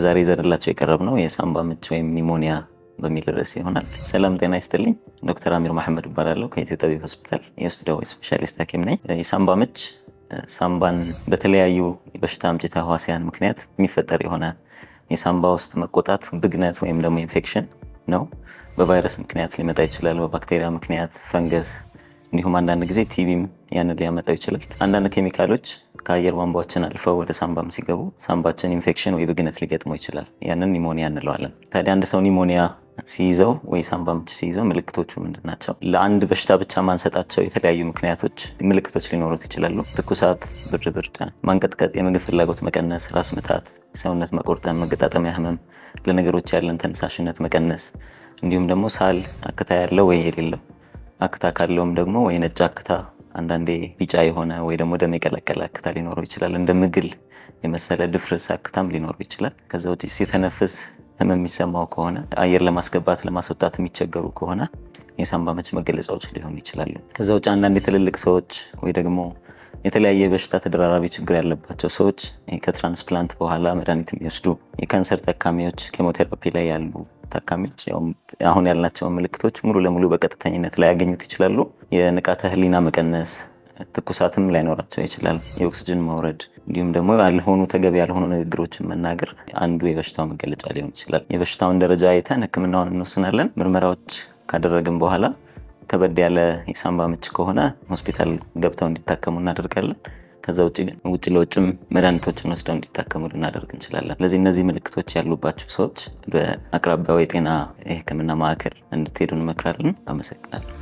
ለዛሬ ዘርላቸው የቀረብነው የሳምባ ምች ወይም ኒሞኒያ በሚል ርዕስ ይሆናል። ሰላም ጤና ይስጥልኝ። ዶክተር አሚር መሐመድ እባላለሁ ከኢትዮ ጠቢብ ሆስፒታል የውስጥ ደዌ ስፔሻሊስት ሐኪም ነኝ። የሳምባ ምች ሳምባን በተለያዩ በሽታ አምጪ ተህዋሲያን ምክንያት የሚፈጠር የሆነ የሳምባ ውስጥ መቆጣት፣ ብግነት ወይም ደግሞ ኢንፌክሽን ነው። በቫይረስ ምክንያት ሊመጣ ይችላል፣ በባክቴሪያ ምክንያት፣ ፈንገስ እንዲሁም አንዳንድ ጊዜ ቲቢም ያንን ሊያመጣው ይችላል። አንዳንድ ኬሚካሎች ከአየር ቧንቧችን አልፈው ወደ ሳምባም ሲገቡ ሳምባችን ኢንፌክሽን ወይ ብግነት ሊገጥመው ይችላል። ያንን ኒሞኒያ እንለዋለን። ታዲያ አንድ ሰው ኒሞኒያ ሲይዘው ወይ ሳምባ ምች ሲይዘው ምልክቶቹ ምንድን ናቸው? ለአንድ በሽታ ብቻ ማንሰጣቸው የተለያዩ ምልክቶች ሊኖሩት ይችላሉ። ትኩሳት፣ ብርድ፣ ማንቀጥቀጥ፣ የምግብ ፍላጎት መቀነስ፣ ራስ ምታት፣ ሰውነት መቆርጠም፣ መገጣጠሚያ ህመም፣ ለነገሮች ያለን ተነሳሽነት መቀነስ፣ እንዲሁም ደግሞ ሳል፣ አክታ ያለው ወይ የሌለው፣ አክታ ካለውም ደግሞ ወይ ነጭ አክታ፣ አንዳንዴ ቢጫ የሆነ ወይ ደግሞ ደም የቀላቀለ አክታ ሊኖረው ይችላል። እንደ ምግል የመሰለ ድፍርስ አክታም ሊኖረው ይችላል። ከዛ ውጭ ሲተነፍስ ህመም የሚሰማው ከሆነ፣ አየር ለማስገባት ለማስወጣት የሚቸገሩ ከሆነ የሳምባ ምች መገለጫዎች ሊሆኑ ይችላሉ። ከዛ ውጭ አንዳንድ የትልልቅ ሰዎች ወይ ደግሞ የተለያየ በሽታ ተደራራቢ ችግር ያለባቸው ሰዎች ከትራንስፕላንት በኋላ መድኃኒት የሚወስዱ የካንሰር ታካሚዎች፣ ኬሞቴራፒ ላይ ያሉ ታካሚዎች አሁን ያልናቸውን ምልክቶች ሙሉ ለሙሉ በቀጥተኝነት ላይ ያገኙት ይችላሉ። የንቃተ ህሊና መቀነስ፣ ትኩሳትም ላይኖራቸው ይችላል። የኦክስጅን መውረድ እንዲሁም ደግሞ ተገቢ ያልሆኑ ንግግሮችን መናገር አንዱ የበሽታው መገለጫ ሊሆን ይችላል። የበሽታውን ደረጃ አይተን ህክምናውን እንወስናለን። ምርመራዎች ካደረግን በኋላ ከበድ ያለ የሳምባ ምች ከሆነ ሆስፒታል ገብተው እንዲታከሙ እናደርጋለን። ከዛ ውጭ ለውጭም መድኃኒቶችን ወስደው እንዲታከሙ ልናደርግ እንችላለን። ስለዚህ እነዚህ ምልክቶች ያሉባቸው ሰዎች በአቅራቢያው የጤና የህክምና ማዕከል እንድትሄዱ እንመክራለን። አመሰግናለሁ።